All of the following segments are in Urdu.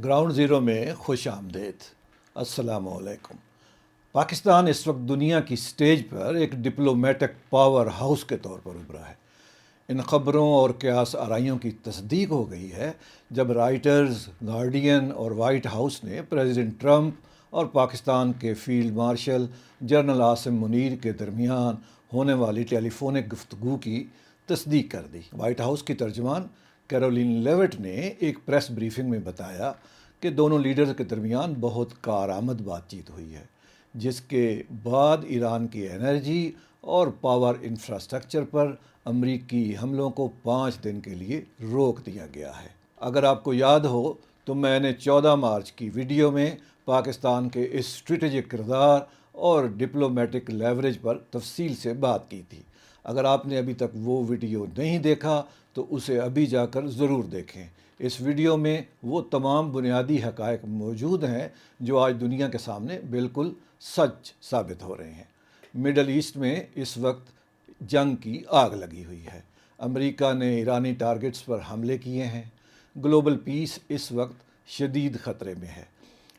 گراؤنڈ زیرو میں خوش آمدید۔ السلام علیکم۔ پاکستان اس وقت دنیا کی سٹیج پر ایک ڈپلومیٹک پاور ہاؤس کے طور پر ابھرا ہے۔ ان خبروں اور قیاس آرائیوں کی تصدیق ہو گئی ہے جب رائٹرز، گارڈین اور وائٹ ہاؤس نے پریزیڈنٹ ٹرمپ اور پاکستان کے field marshal general Asim Munir کے درمیان ہونے والی ٹیلی فونک گفتگو کی تصدیق کر دی۔ وائٹ ہاؤس کی ترجمان کیرولین لیوٹ نے ایک پریس بریفنگ میں بتایا کہ دونوں لیڈرز کے درمیان بہت کارآمد بات چیت ہوئی ہے، جس کے بعد ایران کی انرجی اور پاور انفراسٹرکچر پر امریکی حملوں کو 5 دن کے لیے روک دیا گیا ہے۔ اگر آپ کو یاد ہو تو میں نے 14 مارچ کی ویڈیو میں پاکستان کے اس اسٹریٹجک کردار اور ڈپلومیٹک لیوریج پر تفصیل سے بات کی تھی۔ اگر آپ نے ابھی تک وہ ویڈیو نہیں دیکھا تو اسے ابھی جا کر ضرور دیکھیں۔ اس ویڈیو میں وہ تمام بنیادی حقائق موجود ہیں جو آج دنیا کے سامنے بالکل سچ ثابت ہو رہے ہیں۔ مڈل ایسٹ میں اس وقت جنگ کی آگ لگی ہوئی ہے۔ امریکہ نے ایرانی ٹارگٹس پر حملے کیے ہیں۔ گلوبل پیس اس وقت شدید خطرے میں ہے۔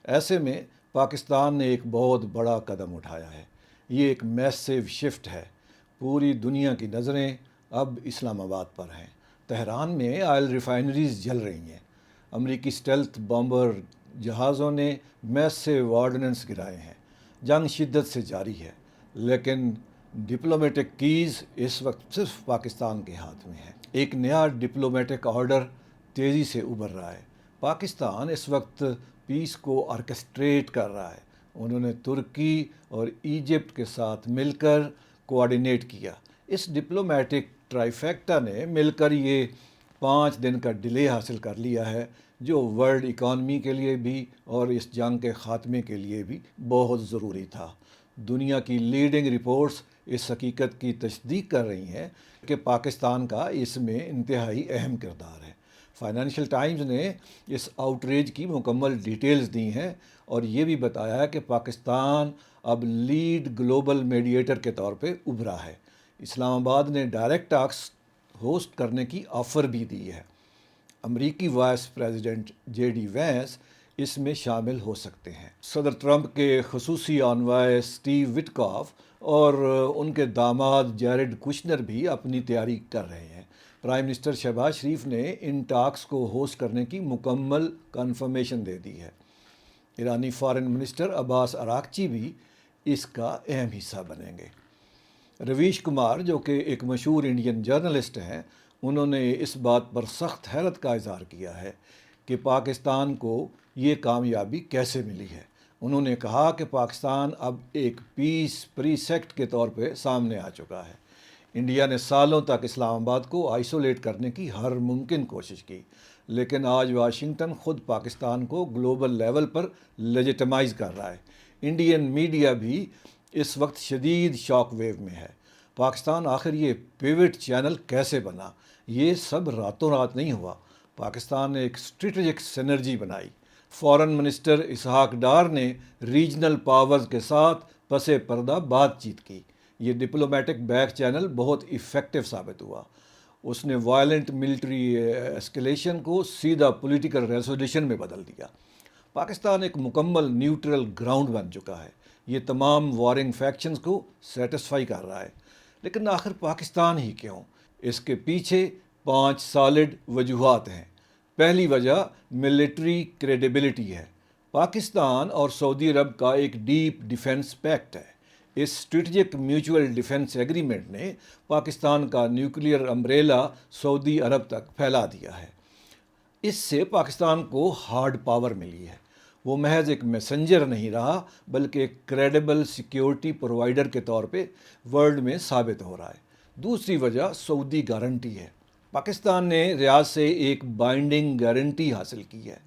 ایسے میں پاکستان نے ایک بہت بڑا قدم اٹھایا ہے۔ یہ ایک میسیو شفٹ ہے۔ پوری دنیا کی نظریں اب اسلام آباد پر ہیں۔ تہران میں آئل ریفائنریز جل رہی ہیں۔ امریکی اسٹیلتھ بامبر جہازوں نے میسیو آرڈننس گرائے ہیں۔ جنگ شدت سے جاری ہے، لیکن ڈپلومیٹک کیز اس وقت صرف پاکستان کے ہاتھ میں ہے۔ ایک نیا ڈپلومیٹک آرڈر تیزی سے ابھر رہا ہے۔ پاکستان اس وقت پیس کو آرکسٹریٹ کر رہا ہے۔ انہوں نے ترکی اور ایجپٹ کے ساتھ مل کر کوآرڈینیٹ کیا۔ اس ڈپلومیٹک ٹرائیفیکٹا نے مل کر یہ 5 دن کا ڈیلے حاصل کر لیا ہے، جو ورلڈ اکانومی کے لیے بھی اور اس جنگ کے خاتمے کے لیے بھی بہت ضروری تھا۔ دنیا کی لیڈنگ رپورٹس اس حقیقت کی تصدیق کر رہی ہیں کہ پاکستان کا اس میں انتہائی اہم کردار ہے۔ فائنینشیل ٹائمز نے اس آؤٹریج کی مکمل ڈیٹیلز دی ہیں اور یہ بھی بتایا ہے کہ پاکستان اب لیڈ گلوبل میڈیٹر کے طور پہ ابھرا ہے۔ اسلام آباد نے ڈائریکٹ ٹاکس ہوسٹ کرنے کی آفر بھی دی ہے۔ امریکی vice president J D Vance اس میں شامل ہو سکتے ہیں۔ صدر ٹرمپ کے خصوصی انوائے اسٹیو وٹکاف اور ان کے داماد جیرڈ کشنر بھی اپنی تیاری کر رہے ہیں۔ پرائم منسٹر شہباز شریف نے ان ٹاکس کو ہوسٹ کرنے کی مکمل کنفرمیشن دے دی ہے۔ ایرانی فارن منسٹر عباس اراغچی بھی اس کا اہم حصہ بنیں گے۔ رویش کمار، جو کہ ایک مشہور انڈین جرنلسٹ ہیں، انہوں نے اس بات پر سخت حیرت کا اظہار کیا ہے کہ پاکستان کو یہ کامیابی کیسے ملی ہے۔ انہوں نے کہا کہ پاکستان اب ایک پیس پریسیکٹ کے طور پہ سامنے آ چکا ہے۔ انڈیا نے سالوں تک اسلام آباد کو آئسولیٹ کرنے کی ہر ممکن کوشش کی، لیکن آج واشنگٹن خود پاکستان کو گلوبل لیول پر لیجیٹمائز کر رہا ہے۔ انڈین میڈیا بھی اس وقت شدید شاک ویو میں ہے۔ پاکستان آخر یہ پیوٹ چینل کیسے بنا؟ یہ سب راتوں رات نہیں ہوا۔ پاکستان نے ایک اسٹریٹجک سینرجی بنائی۔ فارن منسٹر اسحاق ڈار نے ریجنل پاورز کے ساتھ پس پردہ بات چیت کی۔ یہ ڈپلومیٹک بیک چینل بہت ایفیکٹو ثابت ہوا۔ اس نے وائلنٹ ملٹری ایسکیلیشن کو سیدھا پولیٹیکل ریزولوشن میں بدل دیا۔ پاکستان ایک مکمل نیوٹرل گراؤنڈ بن چکا ہے۔ یہ تمام وارنگ فیکشنز کو سیٹسفائی کر رہا ہے۔ لیکن آخر پاکستان ہی کیوں؟ اس کے پیچھے 5 سالڈ وجوہات ہیں۔ پہلی وجہ ملٹری کریڈیبلٹی ہے۔ پاکستان اور سعودی عرب کا ایک ڈیپ ڈیفنس پیکٹ ہے۔ اس اسٹریٹجک میوچول ڈیفنس ایگریمنٹ نے پاکستان کا نیوکلیئر امبریلا سعودی عرب تک پھیلا دیا ہے۔ اس سے پاکستان کو ہارڈ پاور ملی ہے۔ وہ محض ایک میسنجر نہیں رہا، بلکہ ایک کریڈیبل سیکیورٹی پرووائڈر کے طور پہ ورلڈ میں ثابت ہو رہا ہے۔ دوسری وجہ سعودی گارنٹی ہے۔ پاکستان نے ریاض سے ایک بائنڈنگ گارنٹی حاصل کی ہے۔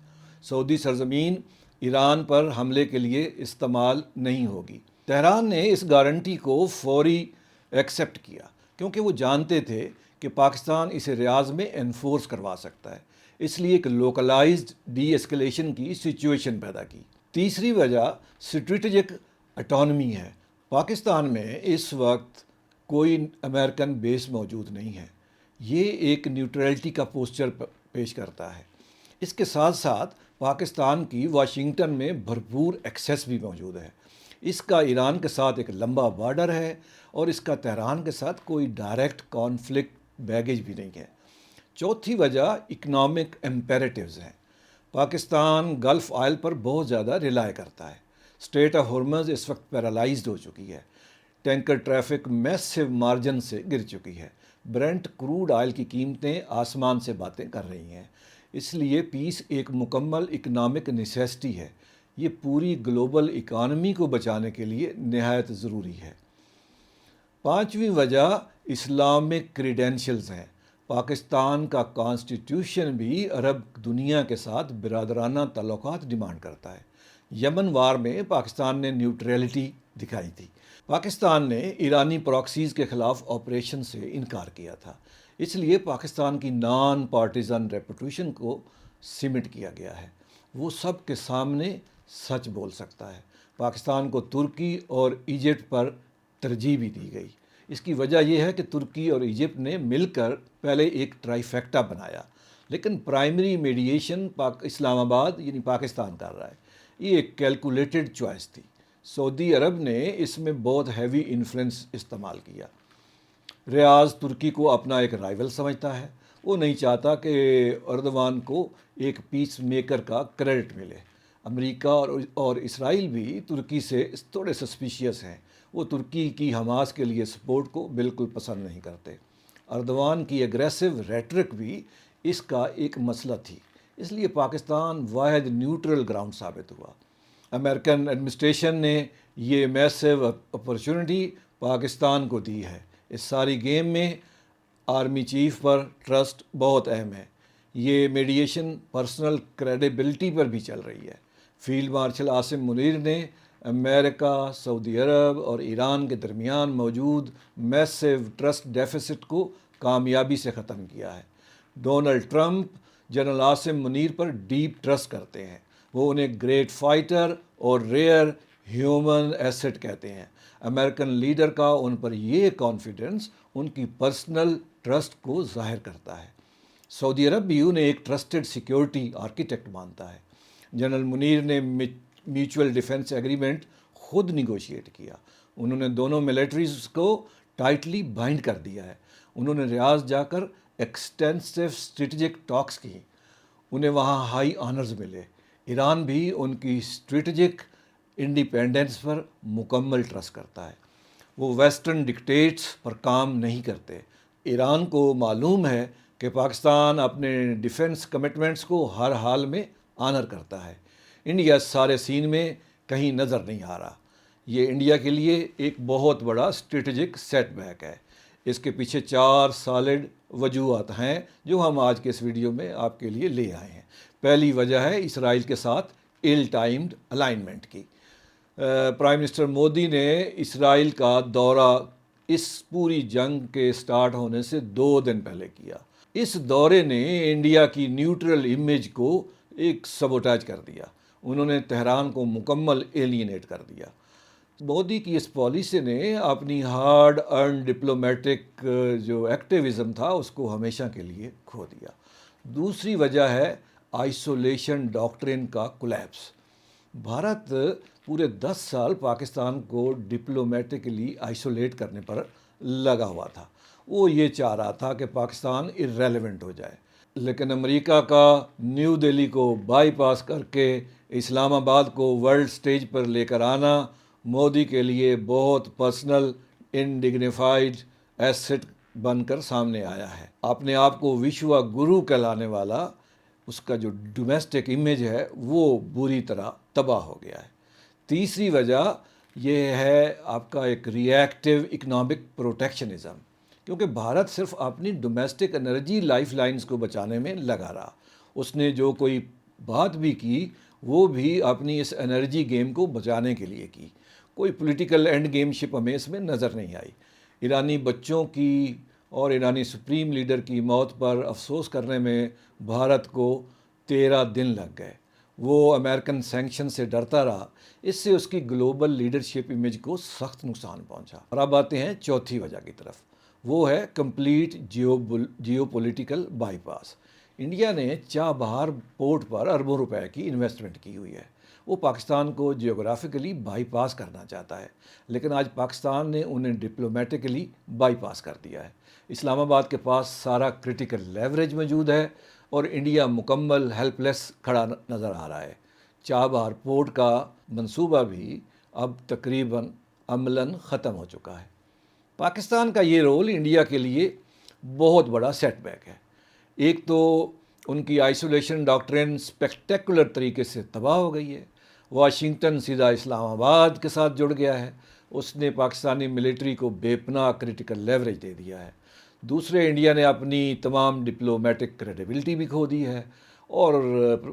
سعودی سرزمین ایران پر حملے کے لیے استعمال نہیں ہوگی۔ تہران نے اس گارنٹی کو فوری ایکسیپٹ کیا، کیونکہ وہ جانتے تھے کہ پاکستان اسے ریاض میں انفورس کروا سکتا ہے۔ اس لیے ایک لوکلائزڈ ڈی ایسکیلیشن کی سچویشن پیدا کی۔ تیسری وجہ اسٹریٹجک اٹانومی ہے۔ پاکستان میں اس وقت کوئی امریکن بیس موجود نہیں ہے۔ یہ ایک نیوٹرلٹی کا پوسچر پیش کرتا ہے۔ اس کے ساتھ ساتھ پاکستان کی واشنگٹن میں بھرپور ایکسیس بھی موجود ہے۔ اس کا ایران کے ساتھ ایک لمبا بارڈر ہے اور اس کا تہران کے ساتھ کوئی ڈائریکٹ کانفلکٹ بیگیج بھی نہیں ہے۔ چوتھی وجہ اکنامک امپیریٹیوز ہیں۔ پاکستان گلف آئل پر بہت زیادہ ریلائی کرتا ہے۔ اسٹریٹ آف ہارمز اس وقت پیرالائزڈ ہو چکی ہے۔ ٹینکر ٹریفک میسو مارجن سے گر چکی ہے۔ برنٹ کروڈ آئل کی قیمتیں آسمان سے باتیں کر رہی ہیں۔ اس لیے پیس ایک مکمل اکنامک نیسیسٹی ہے۔ یہ پوری گلوبل اکانومی کو بچانے کے لیے نہایت ضروری ہے۔ پانچویں وجہ اسلامک کریڈینشلز ہیں۔ پاکستان کا کانسٹیٹیوشن بھی عرب دنیا کے ساتھ برادرانہ تعلقات ڈیمانڈ کرتا ہے۔ یمن وار میں پاکستان نے نیوٹریلٹی دکھائی تھی۔ پاکستان نے ایرانی پراکسیز کے خلاف آپریشن سے انکار کیا تھا۔ اس لیے پاکستان کی نان پارٹیزن ریپوٹیشن کو سیمنٹ کیا گیا ہے۔ وہ سب کے سامنے سچ بول سکتا ہے۔ پاکستان کو ترکی اور ایجپٹ پر ترجیح بھی دی گئی۔ اس کی وجہ یہ ہے کہ ترکی اور ایجپٹ نے مل کر پہلے ایک ٹرائیفیکٹا بنایا، لیکن پرائمری میڈیشن اسلام آباد یعنی پاکستان کر رہا ہے۔ یہ ایک کیلکولیٹڈ چوائس تھی۔ سعودی عرب نے اس میں بہت ہیوی انفلوئنس استعمال کیا۔ ریاض ترکی کو اپنا ایک رائیول سمجھتا ہے۔ وہ نہیں چاہتا کہ اردوان کو ایک پیس میکر کا کریڈٹ ملے۔ امریکہ اور اسرائیل بھی ترکی سے تھوڑے سسپیشیس ہیں۔ وہ ترکی کی حماس کے لیے سپورٹ کو بالکل پسند نہیں کرتے۔ اردوان کی اگریسو ریٹرک بھی اس کا ایک مسئلہ تھی۔ اس لیے پاکستان واحد نیوٹرل گراؤنڈ ثابت ہوا۔ امریکن ایڈمنسٹریشن نے یہ میسو اپرچونٹی پاکستان کو دی ہے۔ اس ساری گیم میں آرمی چیف پر ٹرسٹ بہت اہم ہے۔ یہ میڈیشن پرسنل کریڈیبلٹی پر بھی چل رہی ہے۔ فیلڈ مارشل عاصم منیر نے امریکہ، سعودی عرب اور ایران کے درمیان موجود میسو ٹرسٹ ڈیفیسٹ کو کامیابی سے ختم کیا ہے۔ Donald Trump general Asim Munir پر ڈیپ ٹرسٹ کرتے ہیں۔ وہ انہیں گریٹ فائٹر اور ریئر ہیومن ایسٹ کہتے ہیں۔ امریکن لیڈر کا ان پر یہ کانفیڈنس ان کی پرسنل ٹرسٹ کو ظاہر کرتا ہے۔ سعودی عرب بھی انہیں ایک ٹرسٹڈ سیکیورٹی آرکیٹیکٹ مانتا ہے۔ جنرل منیر نے میوچول ڈیفنس ایگریمنٹ خود نیگوشیٹ کیا۔ انہوں نے دونوں ملٹریز کو ٹائٹلی بائنڈ کر دیا ہے۔ انہوں نے ریاض جا کر ایکسٹینسو اسٹریٹجک ٹاکس کی۔ انہیں وہاں ہائی آنرز ملے۔ ایران بھی ان کی اسٹریٹجک انڈیپینڈنس پر مکمل ٹرسٹ کرتا ہے۔ وہ ویسٹرن ڈکٹیٹس پر کام نہیں کرتے۔ ایران کو معلوم ہے کہ پاکستان اپنے ڈیفنس کمٹمنٹس کو ہر حال میں آنر کرتا ہے۔ انڈیا سارے سین میں کہیں نظر نہیں آ رہا۔ یہ انڈیا کے لیے ایک بہت بڑا اسٹریٹجک سیٹ بیک ہے۔ اس کے پیچھے 4 سالڈ وجوہات ہیں جو ہم آج کے اس ویڈیو میں آپ کے لیے لے آئے ہیں۔ پہلی وجہ ہے اسرائیل کے ساتھ ایل ٹائمڈ الائنمنٹ کی۔ پرائم منسٹر مودی نے اسرائیل کا دورہ اس پوری جنگ کے سٹارٹ ہونے سے 2 دن پہلے کیا۔ اس دورے نے انڈیا کی نیوٹرل امیج کو ایک سبوٹاج کر دیا۔ انہوں نے تہران کو مکمل ایلینیٹ کر دیا۔ مودی کی اس پالیسی نے اپنی ہارڈ ارن ڈپلومیٹک جو ایکٹیویزم تھا اس کو ہمیشہ کے لیے کھو دیا۔ دوسری وجہ ہے آئسولیشن ڈاکٹرن کا کولیپس۔ بھارت پورے 10 سال پاکستان کو ڈپلومیٹکلی آئسولیٹ کرنے پر لگا ہوا تھا۔ وہ یہ چاہ رہا تھا کہ پاکستان ارریلیونٹ ہو جائے، لیکن امریکہ کا نیو دہلی کو بائی پاس کر کے اسلام آباد کو ورلڈ سٹیج پر لے کر آنا مودی کے لیے بہت پرسنل انڈیگنیفائڈ ایسٹ بن کر سامنے آیا ہے۔ اپنے آپ کو وشوا گرو کہلانے والا اس کا جو ڈومیسٹک امیج ہے وہ بری طرح تباہ ہو گیا ہے۔ تیسری وجہ یہ ہے آپ کا ایک ری ایکٹیو اکنامک پروٹیکشنزم، کیونکہ بھارت صرف اپنی ڈومیسٹک انرجی لائف لائنز کو بچانے میں لگا رہا۔ اس نے جو کوئی بات بھی کی وہ بھی اپنی اس انرجی گیم کو بچانے کے لیے کی۔ کوئی پولیٹیکل اینڈ گیم شپ ہمیں اس میں نظر نہیں آئی۔ ایرانی بچوں کی اور ایرانی سپریم لیڈر کی موت پر افسوس کرنے میں بھارت کو 13 دن لگ گئے۔ وہ امریکن سینکشن سے ڈرتا رہا۔ اس سے اس کی گلوبل لیڈرشپ امیج کو سخت نقصان پہنچا۔ اور اب آتے ہیں چوتھی وجہ کی طرف، وہ ہے complete geopolitical bypass. India نے چابہار پورٹ پر اربوں روپے کی انویسٹمنٹ کی ہوئی ہے۔ وہ پاکستان کو جیوگرافیکلی بائی پاس کرنا چاہتا ہے، لیکن آج پاکستان نے انہیں ڈپلومیٹکلی بائی پاس کر دیا ہے۔ اسلام آباد کے پاس سارا کرٹیکل لیوریج موجود ہے اور انڈیا مکمل ہیلپ لیس کھڑا نظر آ رہا ہے۔ چابہار پورٹ کا منصوبہ بھی اب تقریباً عملاً ختم ہو چکا ہے۔ پاکستان کا یہ رول انڈیا کے لیے بہت بڑا سیٹ بیک ہے۔ ایک تو ان کی آئسولیشن ڈاکٹرین اسپیکٹیکولر طریقے سے تباہ ہو گئی ہے۔ واشنگٹن سیدھا اسلام آباد کے ساتھ جڑ گیا ہے۔ اس نے پاکستانی ملٹری کو بے پناہ کرٹیکل لیوریج دے دیا ہے۔ دوسرے، انڈیا نے اپنی تمام ڈپلومیٹک کریڈیبلٹی بھی کھو دی ہے، اور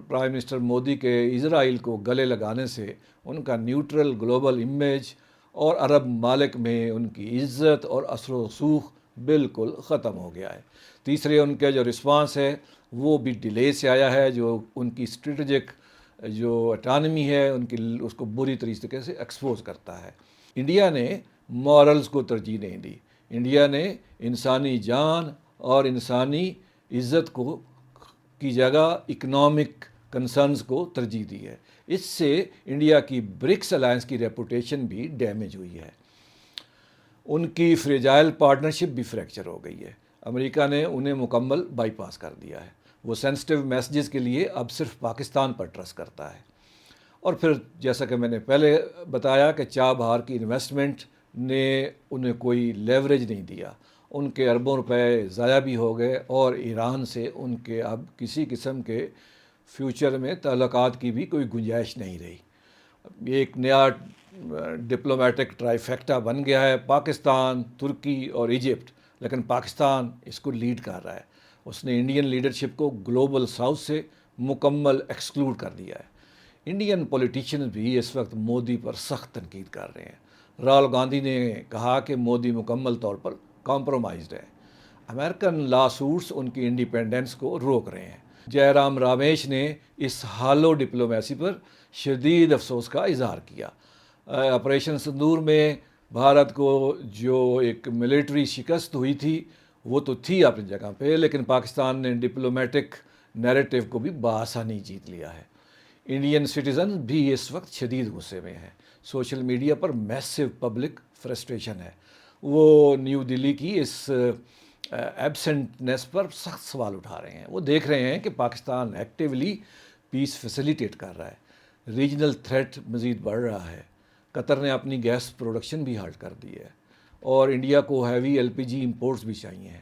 پرائم منسٹر مودی کے اسرائیل کو گلے لگانے سے ان کا نیوٹرل گلوبل امیج اور عرب ممالک میں ان کی عزت اور اثر و رسوخ بالکل ختم ہو گیا ہے۔ تیسرے، ان کا جو رسپانس ہے وہ بھی ڈیلے سے آیا ہے، جو ان کی اسٹریٹجک جو اٹانمی ہے اس کو بری طریقے سے ایکسپوز کرتا ہے۔ انڈیا نے مورلز کو ترجیح نہیں دی۔ انڈیا نے انسانی جان اور انسانی عزت کی جگہ اکنامک کنسرنز کو ترجیح دی ہے۔ اس سے انڈیا کی برکس الائنس کی ریپوٹیشن بھی ڈیمیج ہوئی ہے۔ ان کی فریجائل پارٹنرشپ بھی فریکچر ہو گئی ہے۔ امریکہ نے انہیں مکمل بائی پاس کر دیا ہے۔ وہ سینسٹیو میسیجز کے لیے اب صرف پاکستان پر ٹرسٹ کرتا ہے۔ اور پھر جیسا کہ میں نے پہلے بتایا کہ چابہار کی انویسٹمنٹ نے انہیں کوئی لیوریج نہیں دیا۔ ان کے اربوں روپے ضائع بھی ہو گئے، اور ایران سے ان کے اب کسی قسم کے فیوچر میں تعلقات کی بھی کوئی گنجائش نہیں رہی۔ ایک نیا ڈپلومیٹک ٹرائیفیکٹا بن گیا ہے، پاکستان، ترکی اور ایجپٹ، لیکن پاکستان اس کو لیڈ کر رہا ہے۔ اس نے انڈین لیڈرشپ کو گلوبل ساؤتھ سے مکمل ایکسکلوڈ کر دیا ہے۔ انڈین پولیٹیشین بھی اس وقت مودی پر سخت تنقید کر رہے ہیں۔ راہل گاندھی نے کہا کہ مودی مکمل طور پر کمپرومائزڈ ہے۔ امریکن لا سوٹس ان کی انڈیپینڈنس کو روک رہے ہیں۔ جے رام رامیش نے اس ہالو ڈپلومیسی پر شدید افسوس کا اظہار کیا۔ آپریشن سندور میں بھارت کو جو ایک ملٹری شکست ہوئی تھی وہ تو تھی اپنی جگہ پہ، لیکن پاکستان نے ڈپلومیٹک نیریٹو کو بھی بآسانی جیت لیا ہے۔ انڈین سٹیزن بھی اس وقت شدید غصے میں ہیں۔ سوشل میڈیا پر میسو پبلک فرسٹریشن ہے۔ وہ نیو دلی کی اس ایبسنٹنس پر سخت سوال اٹھا رہے ہیں۔ وہ دیکھ رہے ہیں کہ پاکستان ایکٹیولی پیس فیسیلیٹیٹ کر رہا ہے، ریجنل تھریٹ مزید بڑھ رہا ہے۔ قطر نے اپنی گیس پروڈکشن بھی ہالٹ کر دی ہے، اور انڈیا کو ہیوی LPG امپورٹس بھی چاہیے ہیں۔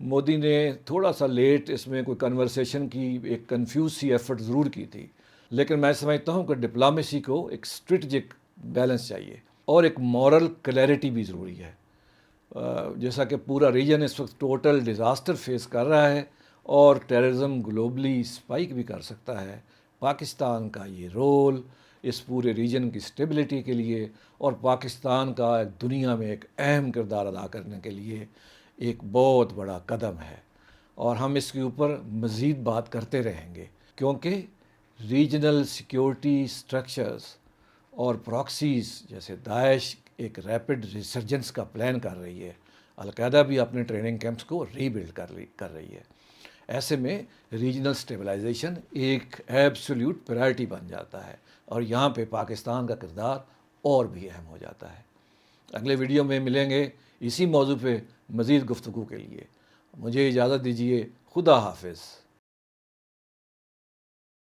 مودی نے تھوڑا سا لیٹ اس میں کوئی کنورسیشن کی ایک کنفیوز سی ایفرٹ ضرور کی تھی، لیکن میں سمجھتا ہوں کہ ڈپلومیسی کو ایک اسٹریٹجک بیلنس چاہیے، اور ایک مورل کلیئرٹی بھی ضروری ہے۔ جیسا کہ پورا ریجن اس وقت ٹوٹل ڈیزاسٹر فیس کر رہا ہے، اور ٹیررزم گلوبلی اسپائک بھی کر سکتا ہے۔ پاکستان کا یہ رول اس پورے ریجن کی اسٹیبلٹی کے لیے، اور پاکستان کا دنیا میں ایک اہم کردار ادا کرنے کے لیے ایک بہت بڑا قدم ہے، اور ہم اس کے اوپر مزید بات کرتے رہیں گے، کیونکہ ریجنل سیکیورٹی سٹرکچرز اور پراکسیز جیسے داعش ایک ریپڈ ریسرجنس کا پلان کر رہی ہے۔ القاعدہ بھی اپنے ٹریننگ کیمپس کو ری بلڈ کر رہی ہے۔ ایسے میں ریجنل سٹیبلائزیشن ایک ایبسولیوٹ پرائرٹی بن جاتا ہے، اور یہاں پہ پاکستان کا کردار اور بھی اہم ہو جاتا ہے۔ اگلے ویڈیو میں ملیں گے اسی موضوع پہ مزید گفتگو کے لیے۔ مجھے اجازت دیجیے۔ خدا حافظ۔